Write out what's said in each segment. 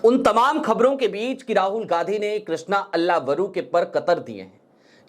उन तमाम खबरों के बीच कि राहुल गांधी ने कृष्णा अल्लावरू के पर कतर दिए हैं,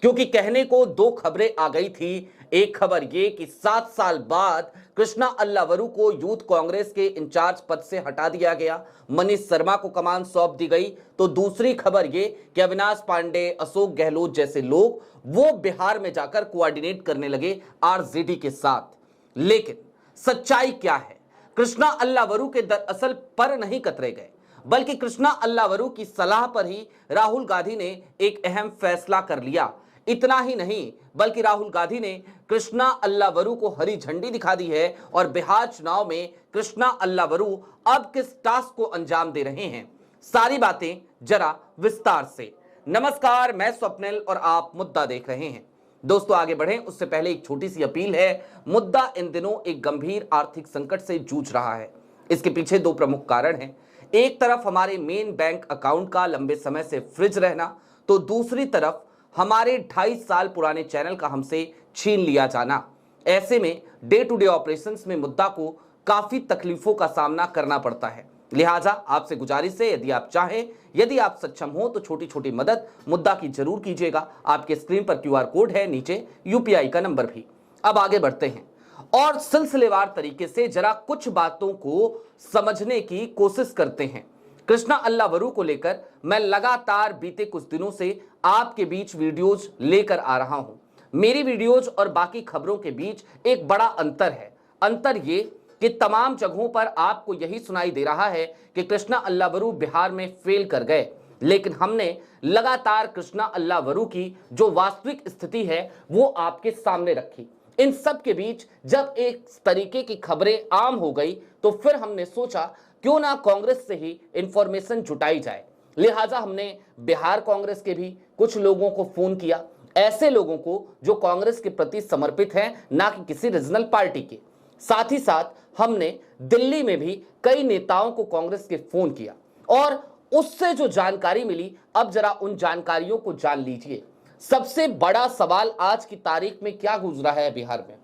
क्योंकि कहने को दो खबरें आ गई थी। एक खबर यह कि 7 साल बाद कृष्णा अल्लावरू को यूथ कांग्रेस के इंचार्ज पद से हटा दिया गया, मनीष शर्मा को कमान सौंप दी गई। तो दूसरी खबर यह कि अविनाश पांडे, अशोक गहलोत जैसे लोग वो बिहार में जाकर कोऑर्डिनेट करने लगे आरजेडी के साथ। लेकिन सच्चाई क्या है? कृष्णा अल्लावरू के दरअसल पर नहीं कतरे गए, बल्कि कृष्णा अल्लावरू की सलाह पर ही राहुल गांधी ने एक अहम फैसला कर लिया। इतना ही नहीं, बल्कि राहुल गांधी ने कृष्णा अल्लावरू को हरी झंडी दिखा दी है और बिहार चुनाव में कृष्णा अल्लावरू अब किस टास्क को अंजाम दे रहे हैं, सारी बातें जरा विस्तार से। नमस्कार, मैं स्वप्निल और आप मुद्दा देख रहे हैं। दोस्तों, आगे बढ़ें उससे पहले एक छोटी सी अपील है। मुद्दा इन दिनों एक गंभीर आर्थिक संकट से जूझ रहा है। इसके पीछे दो प्रमुख कारण हैं। एक तरफ हमारे मेन बैंक अकाउंट का लंबे समय से फ्रीज रहना, तो दूसरी तरफ हमारे 2.5 साल पुराने चैनल का हमसे छीन लिया जाना। ऐसे में डे टू डे ऑपरेशंस में मुद्दा को काफी तकलीफों का सामना करना पड़ता है। लिहाजा आपसे गुजारिश है, यदि आप चाहें, यदि आप सक्षम हो तो छोटी छोटी मदद मुद्दा की जरूर कीजिएगा। आपके स्क्रीन पर क्यूआर कोड है, नीचे यूपीआई का नंबर भी। अब आगे बढ़ते हैं और सिलसिलेवार तरीके से जरा कुछ बातों को समझने की कोशिश करते हैं। कृष्णा अल्लावरू को लेकर मैं लगातार बीते कुछ दिनों से आपके बीच वीडियोज लेकर आ रहा हूं। मेरी वीडियोज और बाकी खबरों के बीच एक बड़ा अंतर है। अंतर ये कि तमाम जगहों पर आपको यही सुनाई दे रहा है कि कृष्णा अल्लावरू बिहार में फेल कर गए, लेकिन हमने लगातार कृष्णा अल्लावरू की जो वास्तविक स्थिति है वो आपके सामने रखी। इन सब के बीच जब एक तरीके की खबरें आम हो गई तो फिर हमने सोचा क्यों ना कांग्रेस से ही इंफॉर्मेशन जुटाई जाए। लिहाजा हमने बिहार कांग्रेस के भी कुछ लोगों को फोन किया, ऐसे लोगों को जो कांग्रेस के प्रति समर्पित हैं, ना कि किसी रीजनल पार्टी के। साथ ही साथ हमने दिल्ली में भी कई नेताओं को कांग्रेस के फोन किया और उससे जो जानकारी मिली, अब जरा उन जानकारियों को जान लीजिए। सबसे बड़ा सवाल आज की तारीख में क्या गुजरा है बिहार में,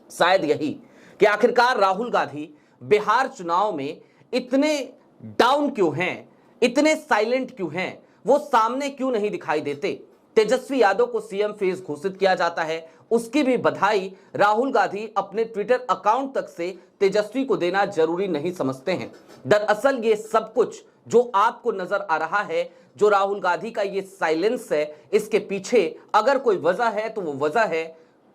शायद यही कि आखिरकार राहुल गांधी बिहार चुनाव में इतने डाउन क्यों हैं, इतने साइलेंट क्यों हैं, वो सामने क्यों नहीं दिखाई देते। तेजस्वी यादव को सीएम फेस घोषित किया जाता है, उसकी भी बधाई राहुल गांधी अपने ट्विटर अकाउंट तक से तेजस्वी को देना जरूरी नहीं समझते हैं। दरअसल ये सब कुछ जो आपको नजर आ रहा है, जो राहुल गांधी का ये साइलेंस है, इसके पीछे अगर कोई वजह है तो वो वजह है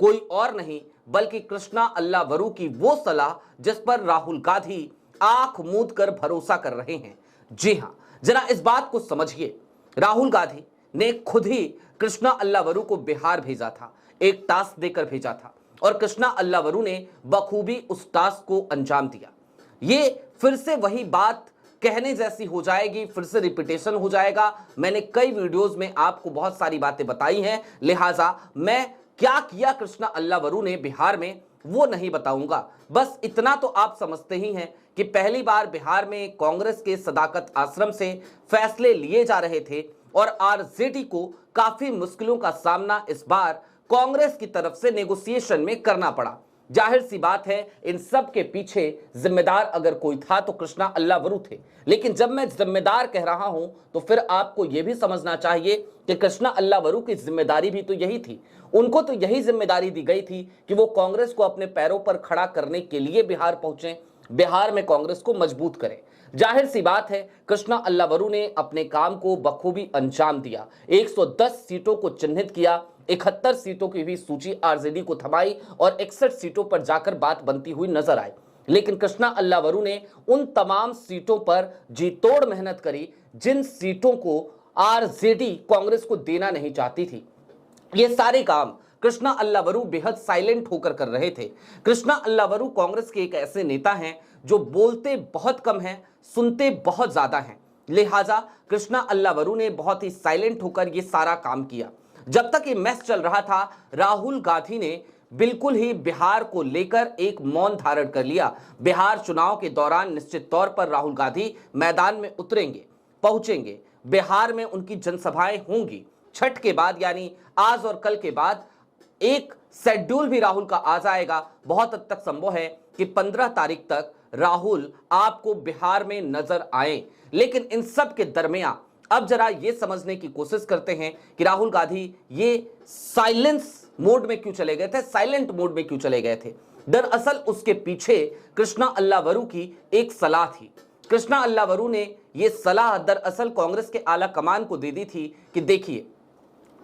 कोई और नहीं बल्कि कृष्णा अल्लावरू की वो सलाह जिस पर राहुल गांधी आंख मूंद कर भरोसा कर रहे हैं। जी हां, जरा इस बात को समझिए। राहुल गांधी ने खुद ही कृष्णा अल्लावरू को बिहार भेजा था, एक टास्क देकर भेजा था और कृष्णा अल्लावरू ने बखूबी उस टास्क को अंजाम दिया। ये फिर से वही बात कहने जैसी हो जाएगी, फिर से रिपीटेशन हो जाएगा। मैंने कई वीडियोस में आपको बहुत सारी बातें बताई हैं, लिहाजा मैं क्या किया कृष्णा अल्लावरू ने बिहार में वो नहीं बताऊंगा। बस इतना तो आप समझते ही हैं कि पहली बार बिहार में कांग्रेस के सदाकत आश्रम से फैसले लिए जा रहे थे और आरजेडी को काफी मुश्किलों का सामना इस बार कांग्रेस की तरफ से नेगोशिएशन में करना पड़ा। जाहिर सी बात है, इन सब के पीछे जिम्मेदार अगर कोई था तो कृष्णा अल्लावरू थे। लेकिन जब मैं जिम्मेदार कह रहा हूं तो फिर आपको यह भी समझना चाहिए कि कृष्णा अल्लावरू की जिम्मेदारी भी तो यही थी। उनको तो यही जिम्मेदारी दी गई थी कि वो कांग्रेस को अपने पैरों पर खड़ा करने के लिए बिहार पहुंचे, बिहार में कांग्रेस को मजबूत करें। जाहिर सी बात है, कृष्णा अल्लावरू ने अपने काम को बखूबी अंजाम दिया। 110 सीटों को चिन्हित किया, 71 सीटों की भी सूची आरजेडी को थमाई और 61 सीटों पर जाकर बात बनती हुई नजर आई। लेकिन कृष्णा अल्लावरू ने उन तमाम सीटों पर जी तोड़ मेहनत करी जिन सीटों को आरजेडी कांग्रेस को देना नहीं चाहती थी। ये सारे काम कृष्णा अल्लावरू बेहद साइलेंट होकर कर रहे थे। कृष्णा अल्लावरू कांग्रेस के एक ऐसे नेता हैं जो बोलते बहुत कम हैं, सुनते बहुत ज्यादा हैं। लिहाजा कृष्णा अल्लावरू ने बहुत ही साइलेंट होकर ये सारा काम किया। जब तक ये मैच चल रहा था, राहुल गांधी ने बिल्कुल ही बिहार को लेकर एक मौन धारण कर लिया। बिहार चुनाव के दौरान निश्चित तौर पर राहुल गांधी मैदान में उतरेंगे, पहुंचेंगे, बिहार में उनकी जनसभाएं होंगी। छठ के बाद यानी आज और कल के बाद एक शेड्यूल भी राहुल का आ जाएगा। बहुत हद तक संभव है कि 15 तारीख तक राहुल आपको बिहार में नजर आए। लेकिन इन सब के दरमियान अब जरा ये समझने की कोशिश करते हैं कि राहुल गांधी ये साइलेंस मोड में क्यों चले गए थे, साइलेंट मोड में क्यों चले गए थे। दरअसल उसके पीछे कृष्णा अल्लावरू की एक सलाह थी। कृष्णा अल्लावरू ने यह सलाह दरअसल कांग्रेस के आला कमान को दे दी थी कि देखिए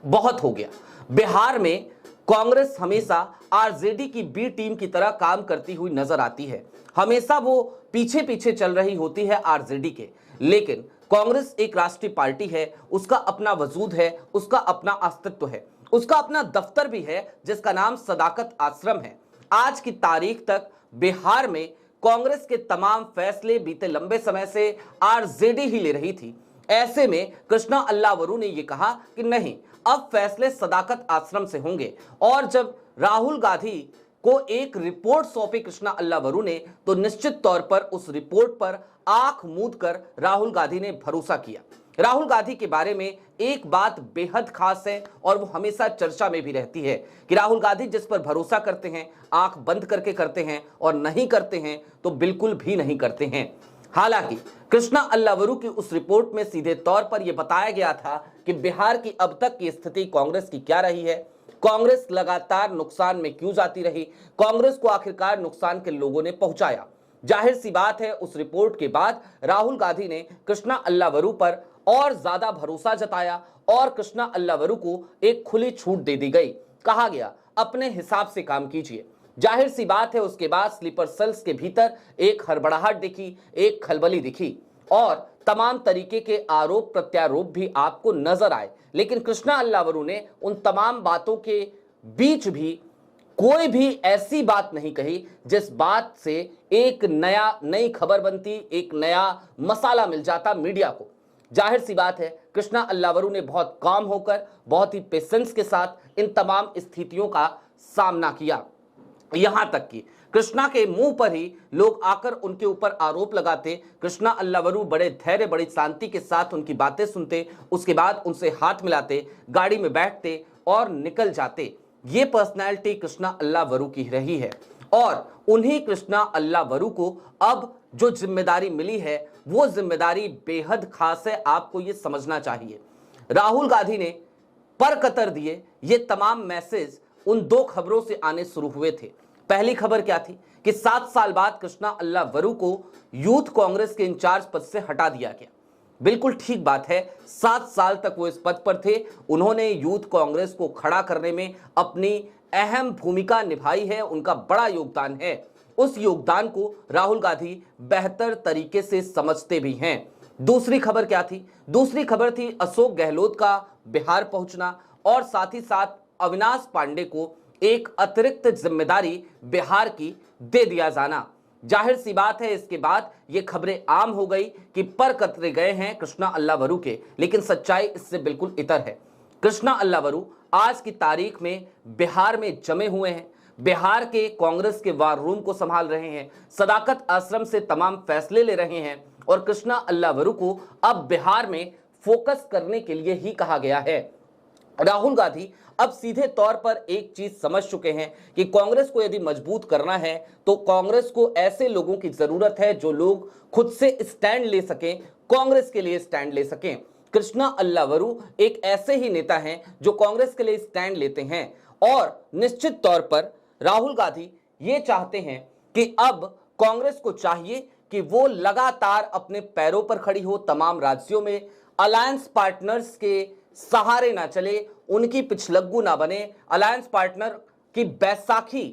बहुत हो गया, बिहार में कांग्रेस हमेशा आरजेडी की बी टीम की तरह काम करती हुई नजर आती है, हमेशा वो पीछे पीछे चल रही होती है आरजेडी के। लेकिन कांग्रेस एक राष्ट्रीय पार्टी है, उसका अपना वजूद है, उसका अपना अस्तित्व है, उसका अपना दफ्तर भी है जिसका नाम सदाकत आश्रम है। आज की तारीख तक बिहार में कांग्रेस के तमाम फैसले बीते लंबे समय से आरजेडी ही ले रही थी। ऐसे में कृष्णा अल्लावरू ने यह कहा कि नहीं, अब फैसले सदाकत आश्रम से होंगे। और जब राहुल गांधी को एक रिपोर्ट सौंपी कृष्णा अल्लावरू ने, तो निश्चित तौर पर उस रिपोर्ट पर आंख मूंद कर राहुल गांधी ने भरोसा किया। राहुल गांधी के बारे में एक बात बेहद खास है और वो हमेशा चर्चा में भी रहती है कि राहुल गांधी जिस पर भरोसा करते हैं आंख बंद करके करते हैं, और नहीं करते हैं तो बिल्कुल भी नहीं करते हैं। हालांकि कृष्णा अल्लावरू की उस रिपोर्ट में सीधे तौर पर यह बताया गया था कि बिहार की अब तक की स्थिति कांग्रेस की क्या रही है, कांग्रेस लगातार नुकसान में क्यों जाती रही, कांग्रेस को आखिरकार नुकसान के लोगों ने पहुंचाया। जाहिर सी बात है उस रिपोर्ट के बाद राहुल गांधी ने कृष्णा अल्लावरू पर और ज्यादा भरोसा जताया और कृष्णा अल्लावरू को एक खुली छूट दे दी गई। कहा गया अपने हिसाब से काम कीजिए। जाहिर सी बात है उसके बाद स्लीपर सेल्स के भीतर एक हड़बड़ाहट दिखी, एक खलबली दिखी और तमाम तरीके के आरोप प्रत्यारोप भी आपको नजर आए। लेकिन कृष्णा अल्लावरू ने उन तमाम बातों के बीच भी कोई भी ऐसी बात नहीं कही जिस बात से एक नई खबर बनती, एक नया मसाला मिल जाता मीडिया को। जाहिर सी बात है कृष्णा अल्लावरू ने बहुत काम होकर, बहुत ही पेशेंस के साथ इन तमाम स्थितियों का सामना किया। यहां तक कि कृष्णा के मुंह पर ही लोग आकर उनके ऊपर आरोप लगाते, कृष्णा अल्लावरू बड़े धैर्य, बड़ी शांति के साथ उनकी बातें सुनते, उसके बाद उनसे हाथ मिलाते, गाड़ी में बैठते और निकल जाते। ये पर्सनैलिटी कृष्णा अल्लावरू की रही है और उन्हीं कृष्णा अल्लावरू को अब जो जिम्मेदारी मिली है वो जिम्मेदारी बेहद खास है। आपको ये समझना चाहिए राहुल गांधी ने पर कतर दिए ये तमाम मैसेज उन दो खबरों से आने शुरू हुए थे। पहली खबर क्या थी कि 7 साल बाद कृष्णा अल्लावरू को यूथ कांग्रेस के इंचार्ज पद से हटा दिया गया। बिल्कुल ठीक बात है, 7 साल तक वो इस पद पर थे, उन्होंने यूथ कांग्रेस को खड़ा करने में अपनी अहम भूमिका निभाई है, उनका बड़ा योगदान है। उस योगदान को राहुल गांधी बेहतर तरीके से समझते भी हैं। दूसरी खबर क्या थी? दूसरी खबर थी अशोक गहलोत का बिहार पहुंचना और साथ ही साथ अविनाश पांडे को एक अतिरिक्त जिम्मेदारी बिहार की दे दिया जाना। जाहिर सी बात है इसके बाद ये खबरें आम हो गई कि पर कतरे गए हैं कृष्णा अल्लावरू के, लेकिन सच्चाई इससे बिल्कुल इतर है। कृष्णा अल्लावरू आज की तारीख में बिहार में जमे हुए हैं, बिहार के कांग्रेस के वार रूम को संभाल रहे हैं, सदाकत आश्रम से तमाम फैसले ले रहे हैं और कृष्णा अल्लावरू को अब बिहार में फोकस करने के लिए ही कहा गया है। राहुल गांधी अब सीधे तौर पर एक चीज समझ चुके हैं कि कांग्रेस को यदि मजबूत करना है तो कांग्रेस को ऐसे लोगों की जरूरत है जो लोग खुद से स्टैंड ले सकें, कांग्रेस के लिए स्टैंड ले सकें। कृष्णा अल्लावरू एक ऐसे ही नेता हैं जो कांग्रेस के लिए स्टैंड लेते हैं और निश्चित तौर पर राहुल गांधी ये चाहते हैं कि अब कांग्रेस को चाहिए कि वो लगातार अपने पैरों पर खड़ी हो, तमाम राज्यों में अलायंस पार्टनर्स के सहारे ना चले, उनकी पिछलग्गू ना बने, अलायंस पार्टनर की बैसाखी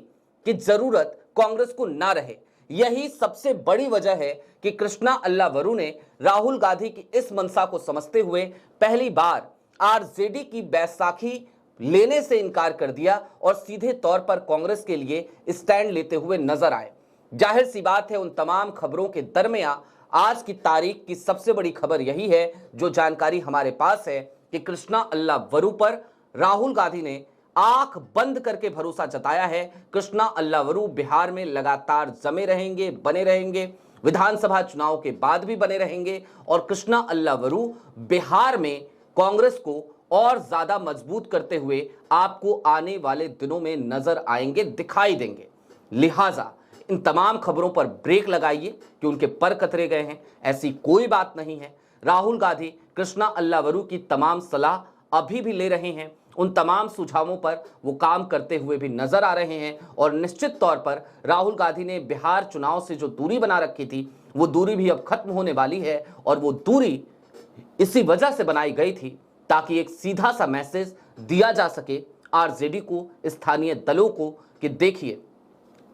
की जरूरत कांग्रेस को ना रहे। यही सबसे बड़ी वजह है कि कृष्णा अल्लावरू ने राहुल गांधी की इस मंशा को समझते हुए पहली बार आरजेडी की बैसाखी लेने से इनकार कर दिया और सीधे तौर पर कांग्रेस के लिए स्टैंड लेते हुए नजर आए। जाहिर सी बात है उन तमाम खबरों के दरमियान आज की तारीख की सबसे बड़ी खबर यही है, जो जानकारी हमारे पास है कि कृष्णा अल्लावरू पर राहुल गांधी ने आंख बंद करके भरोसा जताया है। कृष्णा अल्लावरू बिहार में लगातार जमे रहेंगे, बने रहेंगे, विधानसभा चुनाव के बाद भी बने रहेंगे और कृष्णा अल्लावरू बिहार में कांग्रेस को और ज्यादा मजबूत करते हुए आपको आने वाले दिनों में नजर आएंगे, दिखाई देंगे। लिहाजा इन तमाम खबरों पर ब्रेक लगाइए कि उनके पर कतरे गए हैं, ऐसी कोई बात नहीं है। राहुल गांधी कृष्णा अल्लावरू की तमाम सलाह अभी भी ले रहे हैं, उन तमाम सुझावों पर वो काम करते हुए भी नजर आ रहे हैं और निश्चित तौर पर राहुल गांधी ने बिहार चुनाव से जो दूरी बना रखी थी वो दूरी भी अब खत्म होने वाली है। और वो दूरी इसी वजह से बनाई गई थी ताकि एक सीधा सा मैसेज दिया जा सके आरजेडी को, स्थानीय दलों को, कि देखिए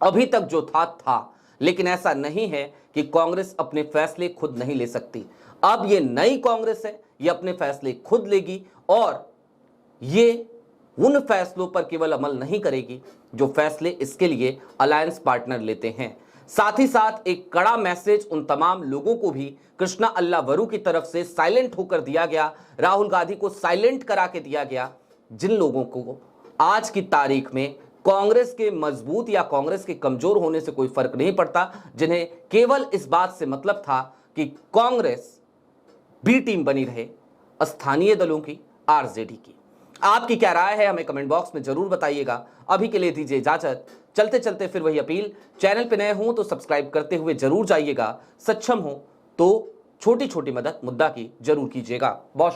अभी तक जो था, लेकिन ऐसा नहीं है कि कांग्रेस अपने फैसले खुद नहीं ले सकती। अब ये नई कांग्रेस है, ये अपने फैसले खुद लेगी और ये उन फैसलों पर केवल अमल नहीं करेगी जो फैसले इसके लिए अलायंस पार्टनर लेते हैं। साथ ही साथ एक कड़ा मैसेज उन तमाम लोगों को भी कृष्णा अल्लावरू की तरफ से साइलेंट होकर दिया गया, राहुल गांधी को साइलेंट करा के दिया गया, जिन लोगों को आज की तारीख में कांग्रेस के मजबूत या कांग्रेस के कमजोर होने से कोई फर्क नहीं पड़ता, जिन्हें केवल इस बात से मतलब था कि कांग्रेस बी टीम बनी रहे स्थानीय दलों की, आरजेडी की। आपकी क्या राय है हमें कमेंट बॉक्स में जरूर बताइएगा। अभी के लिए दीजिए इजाजत। चलते चलते फिर वही अपील, चैनल पे नए हो तो सब्सक्राइब करते हुए जरूर जाइएगा, सक्षम हो तो छोटी छोटी मदद मुद्दा की जरूर कीजिएगा। बहुत